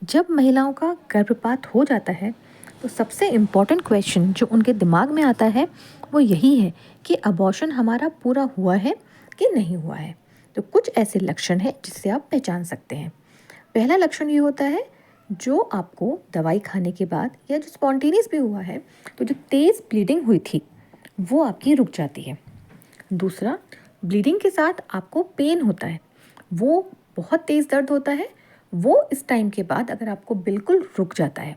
जब महिलाओं का गर्भपात हो जाता है तो सबसे इम्पॉर्टेंट क्वेश्चन जो उनके दिमाग में आता है वो यही है कि अबॉर्शन हमारा पूरा हुआ है कि नहीं हुआ है। तो कुछ ऐसे लक्षण हैं जिससे आप पहचान सकते हैं। पहला लक्षण ये होता है, जो आपको दवाई खाने के बाद या जो स्पॉन्टेनियस भी हुआ है तो जो तेज़ ब्लीडिंग हुई थी वो आपकी रुक जाती है। दूसरा, ब्लीडिंग के साथ आपको पेन होता है, वो बहुत तेज़ दर्द होता है, वो इस टाइम के बाद अगर आपको बिल्कुल रुक जाता है।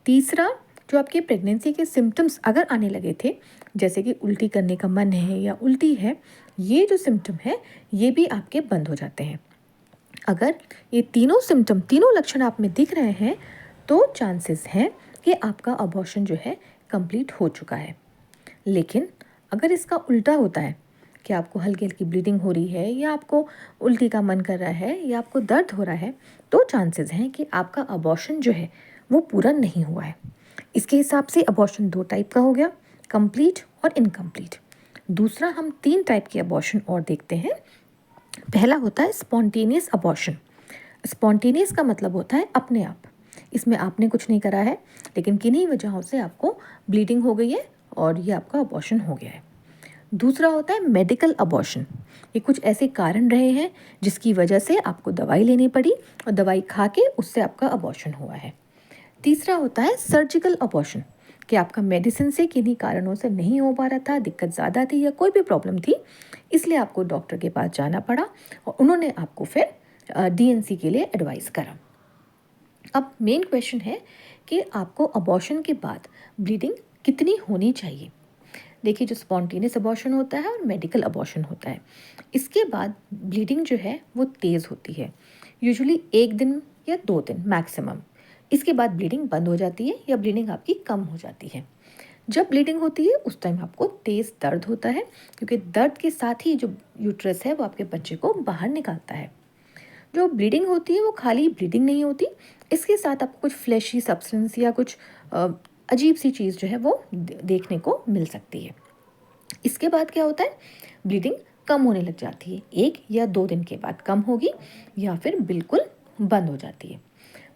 तीसरा, जो आपके प्रेगनेंसी के सिम्टम्स अगर आने लगे थे, जैसे कि उल्टी करने का मन है या उल्टी है, ये जो सिम्टम है ये भी आपके बंद हो जाते हैं। अगर ये तीनों सिम्टम, तीनों लक्षण आप में दिख रहे हैं तो चांसेस हैं कि आपका अबॉर्शन जो है कंप्लीट हो चुका है। लेकिन अगर इसका उल्टा होता है कि आपको हल्की हल्की ब्लीडिंग हो रही है या आपको उल्टी का मन कर रहा है या आपको दर्द हो रहा है, तो चांसेस हैं कि आपका अबॉर्शन जो है वो पूरा नहीं हुआ है। इसके हिसाब से अबॉर्शन दो टाइप का हो गया, कंप्लीट और इनकम्प्लीट। दूसरा, हम तीन टाइप के अबॉर्शन और देखते हैं। पहला होता है स्पॉन्टेनियस अबॉर्शन। स्पॉन्टेनियस का मतलब होता है अपने आप, इसमें आपने कुछ नहीं करा है लेकिन किन्हीं वजहों से आपको ब्लीडिंग हो गई है और ये आपका अबॉर्शन हो गया है। दूसरा होता है मेडिकल अबॉर्शन। ये कुछ ऐसे कारण रहे हैं जिसकी वजह से आपको दवाई लेनी पड़ी और दवाई खा के उससे आपका अबॉर्शन हुआ है। तीसरा होता है सर्जिकल अबॉर्शन, कि आपका मेडिसिन से किन्हीं कारणों से नहीं हो पा रहा था, दिक्कत ज़्यादा थी या कोई भी प्रॉब्लम थी, इसलिए आपको डॉक्टर के पास जाना पड़ा और उन्होंने आपको फिर डीएनसी के लिए एडवाइस करा। अब मेन क्वेश्चन है कि आपको अबॉर्शन के बाद ब्लीडिंग कितनी होनी चाहिए। देखिए, जो स्पॉन्टेनियस अबॉर्शन होता है और मेडिकल अबॉर्शन होता है, इसके बाद ब्लीडिंग जो है वो तेज़ होती है, यूजुअली 1 दिन या 2 दिन मैक्सिमम। इसके बाद ब्लीडिंग बंद हो जाती है या ब्लीडिंग आपकी कम हो जाती है। जब ब्लीडिंग होती है उस टाइम आपको तेज़ दर्द होता है, क्योंकि दर्द के साथ ही जो यूट्रस है वो आपके बच्चे को बाहर निकालता है। जो ब्लीडिंग होती है वो खाली ब्लीडिंग नहीं होती, इसके साथ आपको कुछ फ्लैशी सब्सटेंस या कुछ अ, अजीब सी चीज़ जो है वो देखने को मिल सकती है। इसके बाद क्या होता है, ब्लीडिंग कम होने लग जाती है, 1 या 2 दिन के बाद कम होगी या फिर बिल्कुल बंद हो जाती है।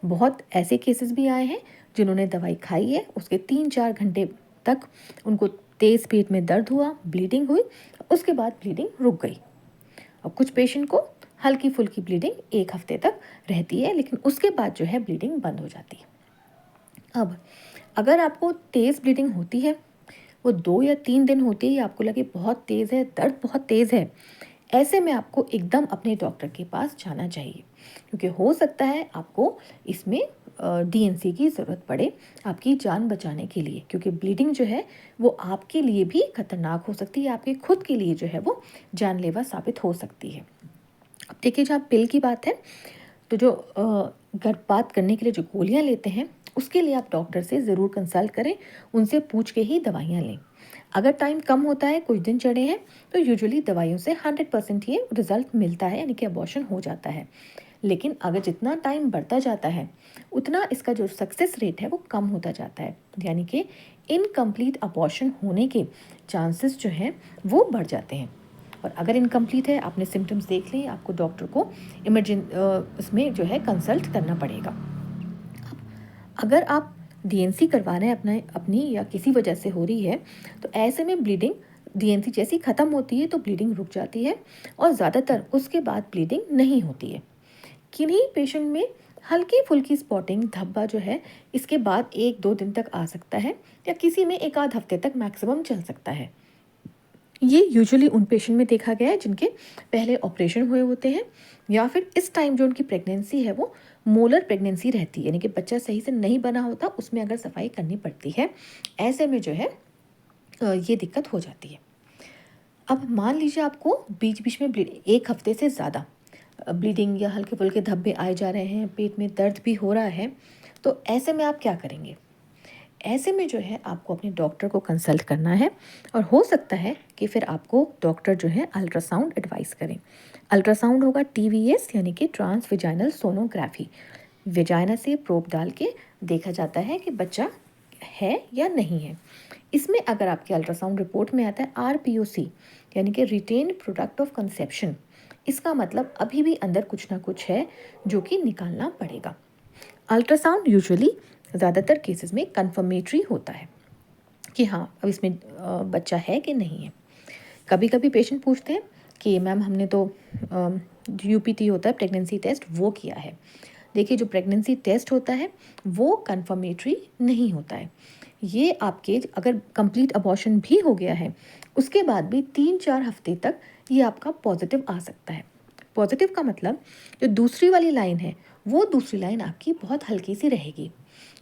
बहुत ऐसे केसेस भी आए हैं जिन्होंने दवाई खाई है, उसके 3-4 घंटे तक उनको तेज़ पेट में दर्द हुआ, ब्लीडिंग हुई, उसके बाद ब्लीडिंग रुक गई। और कुछ पेशेंट को हल्की फुल्की ब्लीडिंग 1 हफ्ते तक रहती है, लेकिन उसके बाद जो है ब्लीडिंग बंद हो जाती है। अब अगर आपको तेज़ ब्लीडिंग होती है, वो 2 या 3 दिन होती है, आपको लगे बहुत तेज़ है, दर्द बहुत तेज़ है, ऐसे में आपको एकदम अपने डॉक्टर के पास जाना चाहिए, क्योंकि हो सकता है आपको इसमें डीएनसी की ज़रूरत पड़े आपकी जान बचाने के लिए, क्योंकि ब्लीडिंग जो है वो आपके लिए भी खतरनाक हो सकती है, आपके खुद के लिए जो है वो जानलेवा साबित हो सकती है। अब देखिए, जहाँ पिल की बात है, तो जो गर्भपात करने के लिए जो गोलियाँ लेते हैं उसके लिए आप डॉक्टर से ज़रूर कंसल्ट करें, उनसे पूछ के ही दवाइयाँ लें। अगर टाइम कम होता है, कुछ दिन चढ़े हैं, तो यूजुअली दवाइयों से 100% ये रिजल्ट मिलता है, यानी कि अबॉर्शन हो जाता है। लेकिन अगर जितना टाइम बढ़ता जाता है उतना इसका जो सक्सेस रेट है वो कम होता जाता है, यानी कि इनकम्प्लीट अबॉर्शन होने के चांसेस जो हैं वो बढ़ जाते हैं। और अगर इनकम्प्लीट है, आपने सिम्टम्स देख लिए, आपको डॉक्टर को इसमें जो है कंसल्ट करना पड़ेगा। अगर आप डीएनसी करवा रहे हैं अपनी या किसी वजह से हो रही है, तो ऐसे में ब्लीडिंग डीएनसी जैसी ख़त्म होती है तो ब्लीडिंग रुक जाती है और ज़्यादातर उसके बाद ब्लीडिंग नहीं होती है। किन्हीं पेशेंट में हल्की फुल्की स्पॉटिंग धब्बा जो है इसके बाद 1-2 दिन तक आ सकता है, या किसी में 1 आध हफ्ते तक मैक्सिमम चल सकता है। ये यूजुअली उन पेशेंट में देखा गया है जिनके पहले ऑपरेशन हुए होते हैं, या फिर इस टाइम जो उनकी प्रेगनेंसी है वो मोलर प्रेगनेंसी रहती है, यानी कि बच्चा सही से नहीं बना होता, उसमें अगर सफाई करनी पड़ती है, ऐसे में जो है ये दिक्कत हो जाती है। अब मान लीजिए आपको बीच बीच में 1 हफ्ते से ज़्यादा ब्लीडिंग या हल्के फुल्के धब्बे आए जा रहे हैं, पेट में दर्द भी हो रहा है, तो ऐसे में आप क्या करेंगे। ऐसे में जो है आपको अपने डॉक्टर को कंसल्ट करना है, और हो सकता है कि फिर आपको डॉक्टर जो है अल्ट्रासाउंड एडवाइस करें। अल्ट्रासाउंड होगा टीवीएस, यानी कि ट्रांस विजाइनल सोनोग्राफी। विजाइना से प्रोब डाल के देखा जाता है कि बच्चा है या नहीं है। इसमें अगर आपके अल्ट्रासाउंड रिपोर्ट में आता है आरपीओसी, यानी कि रिटेन प्रोडक्ट ऑफ कंसेप्शन, इसका मतलब अभी भी अंदर कुछ ना कुछ है जो कि निकालना पड़ेगा। अल्ट्रासाउंड यूजुअली ज़्यादातर केसेस में कंफर्मेटरी होता है कि हाँ अब इसमें बच्चा है कि नहीं है। कभी कभी पेशेंट पूछते हैं कि मैम हमने तो यूपीटी होता है प्रेगनेंसी टेस्ट वो किया है। देखिए जो प्रेगनेंसी टेस्ट होता है वो कंफर्मेटरी नहीं होता है। ये आपके अगर कंप्लीट अबॉर्शन भी हो गया है उसके बाद भी 3-4 हफ्ते तक ये आपका पॉजिटिव आ सकता है। पॉजिटिव का मतलब जो दूसरी वाली लाइन है वो दूसरी लाइन आपकी बहुत हल्की सी रहेगी,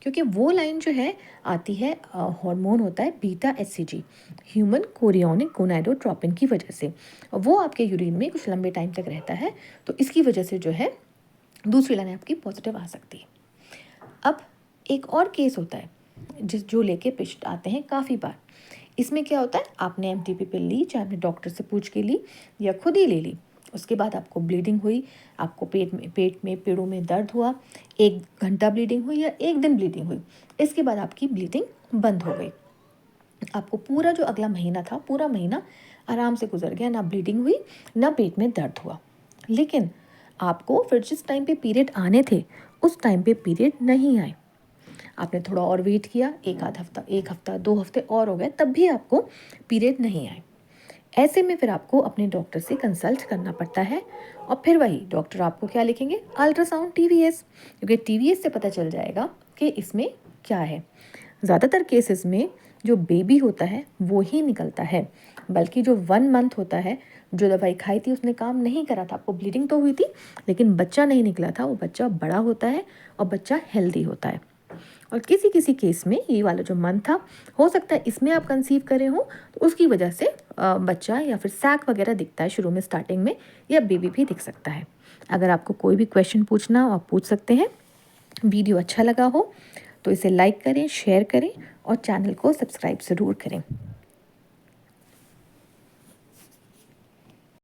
क्योंकि वो लाइन जो है आती है हार्मोन होता है beta HCG, human chorionic gonadotropin की वजह से। वो आपके यूरिन में कुछ लंबे टाइम तक रहता है, तो इसकी वजह से जो है दूसरी लाइन आपकी पॉजिटिव आ सकती है। अब एक और केस होता है जो लेके पेशेंट आते हैं काफ़ी बार। इसमें क्या होता है, आपने एमटीपी पिल ली, चाहे आपने डॉक्टर से पूछ के ली या खुद ही ले ली, उसके बाद आपको ब्लीडिंग हुई, आपको पेट में पेड़ों में दर्द हुआ, 1 घंटा ब्लीडिंग हुई या 1 दिन ब्लीडिंग हुई, इसके बाद आपकी ब्लीडिंग बंद हो गई। आपको पूरा जो अगला महीना था पूरा महीना आराम से गुजर गया, ना ब्लीडिंग हुई ना पेट में दर्द हुआ। लेकिन आपको फिर जिस टाइम पे पीरियड आने थे उस टाइम पे पीरियड नहीं आए, आपने थोड़ा और वेट किया, 1 हफ्ता 2 हफ्ते और हो गए, तब भी आपको पीरियड नहीं आए। ऐसे में फिर आपको अपने डॉक्टर से कंसल्ट करना पड़ता है और फिर वही डॉक्टर आपको क्या लिखेंगे, अल्ट्रासाउंड टीवीएस, क्योंकि टीवीएस से पता चल जाएगा कि इसमें क्या है। ज़्यादातर केसेस में जो बेबी होता है वो ही निकलता है, बल्कि जो 1 मंथ होता है, जो दवाई खाई थी उसने काम नहीं करा था, आपको ब्लीडिंग तो हुई थी लेकिन बच्चा नहीं निकला था, वो बच्चा बड़ा होता है और बच्चा हेल्दी होता है। और किसी किसी केस में ये वाला जो मंथ था, हो सकता है इसमें आप कंसीव करे हो तो उसकी वजह से बच्चा या फिर सैक वगैरह दिखता है शुरू में स्टार्टिंग में, या बेबी भी दिख सकता है। अगर आपको कोई भी क्वेश्चन पूछना हो आप पूछ सकते हैं। वीडियो अच्छा लगा हो तो इसे लाइक करें, शेयर करें और चैनल को सब्सक्राइब ज़रूर करें।